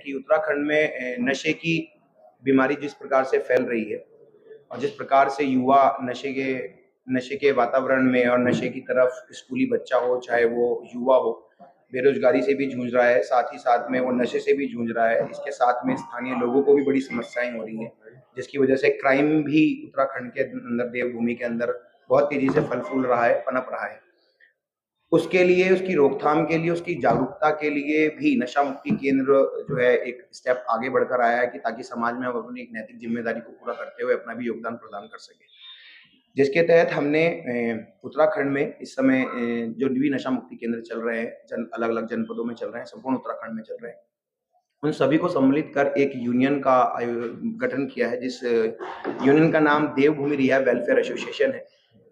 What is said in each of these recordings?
कि उत्तराखंड में नशे की बीमारी जिस प्रकार से फैल रही है और जिस प्रकार से युवा नशे के वातावरण में और नशे की तरफ स्कूली बच्चा हो चाहे वो युवा हो, बेरोजगारी से भी जूझ रहा है, साथ ही साथ में वो नशे से भी जूझ रहा है। इसके साथ में स्थानीय लोगों को भी बड़ी समस्याएं हो रही हैं, जिसकी वजह से क्राइम भी उत्तराखंड के अंदर, देवभूमि के अंदर बहुत तेजी से फल फूल रहा है, पनप रहा है। उसके लिए, उसकी रोकथाम के लिए, उसकी जागरूकता के लिए भी नशा मुक्ति केंद्र जो है एक स्टेप आगे बढ़कर आया है कि ताकि समाज में हम अपनी एक नैतिक जिम्मेदारी को पूरा करते हुए अपना भी योगदान प्रदान कर सके। जिसके तहत हमने उत्तराखंड में इस समय जो भी नशा मुक्ति केंद्र चल रहे हैं, अलग अलग जनपदों में चल रहे हैं, संपूर्ण उत्तराखंड में चल रहे हैं, उन सभी को सम्मिलित कर एक यूनियन का गठन किया है, जिस यूनियन का नाम देवभूमि रिहैब वेलफेयर एसोसिएशन है।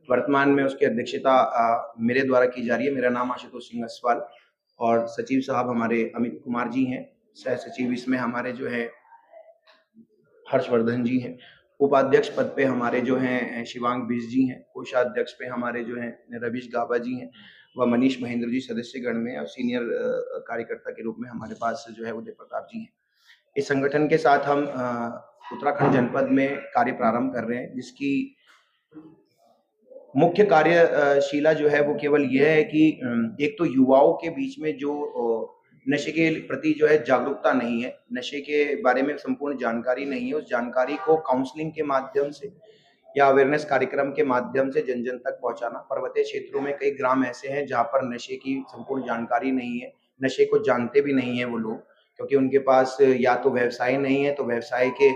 वर्तमान में उसकी अध्यक्षता मेरे द्वारा की जा रही है। मेरा नाम आशुतोष सिंह अस्वाल और सचिव साहब हमारे अमित कुमार जी हैं। सह सचिव इसमें हमारे जो है हर्षवर्धन जी हैं। उपाध्यक्ष पद पे हमारे जो हैं शिवांग बिज जी हैं। कोषाध्यक्ष पे हमारे जो हैं रविश गाबा जी हैं व मनीष महेंद्र जी सदस्यगण में, और सीनियर कार्यकर्ता के रूप में हमारे पास जो है उदय प्रताप जी हैं। इस संगठन के साथ हम उत्तराखंड जनपद में कार्य प्रारंभ कर रहे हैं, जिसकी मुख्य कार्यशीला जो है वो केवल यह है कि एक तो युवाओं के बीच में जो नशे के प्रति जो है जागरूकता नहीं है, नशे के बारे में संपूर्ण जानकारी नहीं है, उस जानकारी को काउंसलिंग के माध्यम से या अवेयरनेस कार्यक्रम के माध्यम से जन जन तक पहुंचाना। पर्वतीय क्षेत्रों में कई ग्राम ऐसे हैं जहां पर नशे की संपूर्ण जानकारी नहीं है, नशे को जानते भी नहीं है वो लोग, क्योंकि उनके पास या तो व्यवसाय नहीं है, तो व्यवसाय के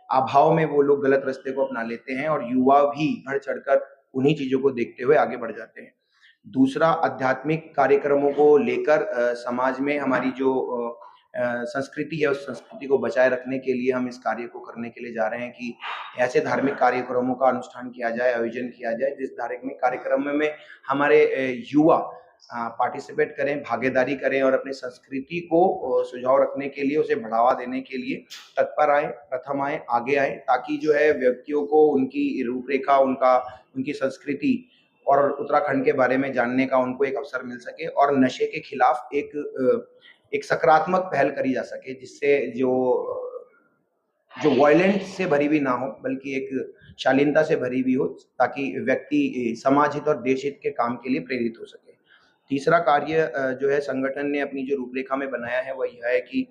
अभाव में वो लोग गलत रास्ते को अपना लेते हैं और युवा भी बढ़ चढ़कर उन्हीं चीजों को देखते हुए आगे बढ़ जाते हैं। दूसरा, आध्यात्मिक कार्यक्रमों को लेकर समाज में हमारी जो संस्कृति है, उस संस्कृति को बचाए रखने के लिए हम इस कार्य को करने के लिए जा रहे हैं कि ऐसे धार्मिक कार्यक्रमों का अनुष्ठान किया जाए, आयोजन किया जाए, जिस धार्मिक कार्यक्रम में हमारे युवा पार्टिसिपेट करें, भागीदारी करें और अपनी संस्कृति को सुझाव रखने के लिए, उसे बढ़ावा देने के लिए तत्पर आए, प्रथम आए, आगे आए, ताकि जो है व्यक्तियों को उनकी रूपरेखा, उनकी संस्कृति और उत्तराखंड के बारे में जानने का उनको एक अवसर मिल सके और नशे के खिलाफ एक सकारात्मक पहल करी जा सके, जिससे जो वायलेंस से भरी हुई ना हो, बल्कि एक शालीनता से भरी हुई हो, ताकि व्यक्ति समाज हित और देश हित के काम के लिए प्रेरित हो सके। तीसरा कार्य जो है संगठन ने अपनी जो रूपरेखा में बनाया है वह यह है कि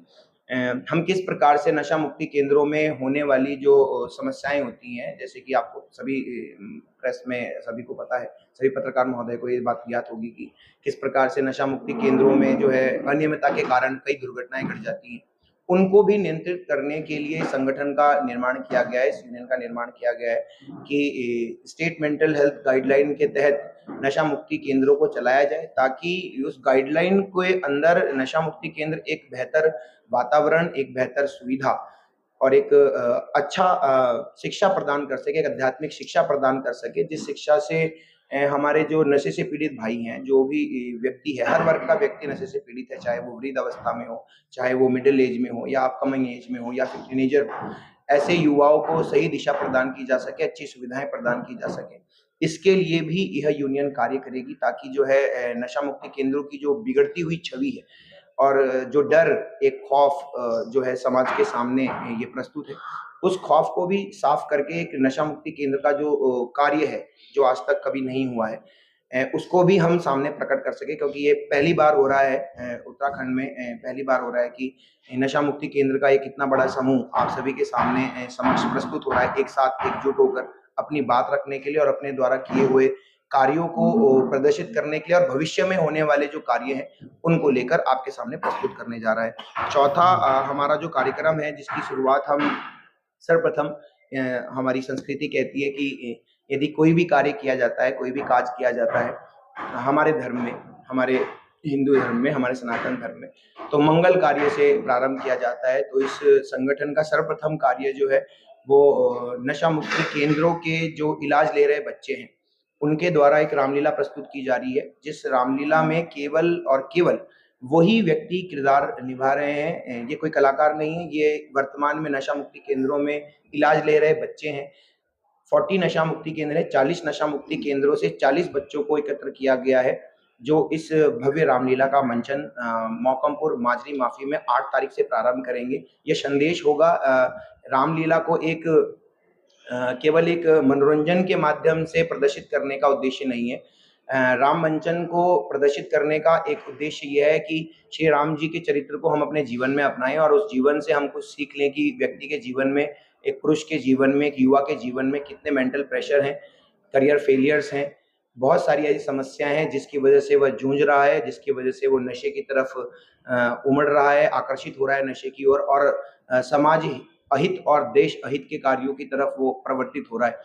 हम किस प्रकार से नशा मुक्ति केंद्रों में होने वाली जो समस्याएं होती हैं, जैसे कि आपको सभी प्रेस में सभी को पता है, सभी पत्रकार महोदय को ये बात ज्ञात होगी कि किस प्रकार से नशा मुक्ति केंद्रों में जो है अनियमितता के कारण कई दुर्घटनाएं घट जाती हैं। उनको भी नियंत्रित करने के लिए संगठन का निर्माण किया गया है, इस यूनियन का निर्माण किया गया है कि स्टेट मेंटल हेल्थ गाइडलाइन के तहत नशा मुक्ति केंद्रों को चलाया जाए, ताकि उस गाइडलाइन के अंदर नशा मुक्ति केंद्र एक बेहतर वातावरण, एक बेहतर सुविधा और एक अच्छा शिक्षा प्रदान कर सके, एक आध्यात्मिक शिक्षा प्रदान कर सके, जिस शिक्षा से हमारे जो नशे से पीड़ित भाई हैं, जो भी व्यक्ति है, हर वर्ग का व्यक्ति नशे से पीड़ित है, चाहे वो वृद्ध अवस्था में हो, चाहे वो मिडिल एज में हो या अपकमिंग एज में हो या फिर टीनेजर हो, ऐसे युवाओं को सही दिशा प्रदान की जा सके, अच्छी सुविधाएं प्रदान की जा सके। इसके लिए भी यह यूनियन कार्य करेगी, ताकि जो है नशा मुक्ति केंद्रों की जो बिगड़ती हुई छवि है और जो डर, एक खौफ जो है समाज के सामने ये प्रस्तुत है, उस खौफ को भी साफ करके एक नशा मुक्ति केंद्र का जो कार्य है, जो आज तक कभी नहीं हुआ है, उसको भी हम सामने प्रकट कर सके, क्योंकि ये पहली बार हो रहा है उत्तराखंड में, पहली बार हो रहा है कि नशा मुक्ति केंद्र का एक इतना बड़ा समूह आप सभी के सामने समक्ष प्रस्तुत हो रहा है, एक साथ एकजुट होकर अपनी बात रखने के लिए और अपने द्वारा किए हुए कार्यों को प्रदर्शित करने के लिए और भविष्य में होने वाले जो कार्य हैं उनको लेकर आपके सामने प्रस्तुत करने जा रहा है। चौथा हमारा जो कार्यक्रम है, जिसकी शुरुआत हम सर्वप्रथम, हमारी संस्कृति कहती है कि यदि कोई भी कार्य किया जाता है, कोई भी काज किया जाता है हमारे धर्म में, हमारे हिंदू धर्म में, हमारे सनातन धर्म में, तो मंगल कार्य से प्रारंभ किया जाता है। तो इस संगठन का सर्वप्रथम कार्य जो है वो नशा मुक्ति केंद्रों के जो इलाज ले रहे बच्चे हैं उनके द्वारा एक रामलीला प्रस्तुत की जा रही है, जिस रामलीला में केवल और केवल वही व्यक्ति किरदार निभा रहे हैं, ये कोई कलाकार नहीं है, ये वर्तमान में नशा मुक्ति केंद्रों में इलाज ले रहे बच्चे हैं। 40 नशा मुक्ति केंद्र है, 40 नशा मुक्ति केंद्रों से 40 बच्चों को एकत्र किया गया है जो इस भव्य रामलीला का मंचन मौकमपुर माजरी माफी में 8 तारीख से प्रारंभ करेंगे। ये संदेश होगा रामलीला को एक केवल एक मनोरंजन के माध्यम से प्रदर्शित करने का उद्देश्य नहीं है। राम मंचन को प्रदर्शित करने का एक उद्देश्य ये है कि श्री राम जी के चरित्र को हम अपने जीवन में अपनाएँ और उस जीवन से हम कुछ सीख लें कि व्यक्ति के जीवन में, एक पुरुष के जीवन में, एक युवा के जीवन में कितने मेंटल प्रेशर हैं, करियर फेलियर्स हैं, बहुत सारी ऐसी समस्याएँ हैं जिसकी वजह से वह जूझ रहा है, जिसकी वजह से वो नशे की तरफ उमड़ रहा है, आकर्षित हो रहा है नशे की ओर और समाज अहित और देश अहित के कार्यों की तरफ वो प्रवर्तित हो रहा है।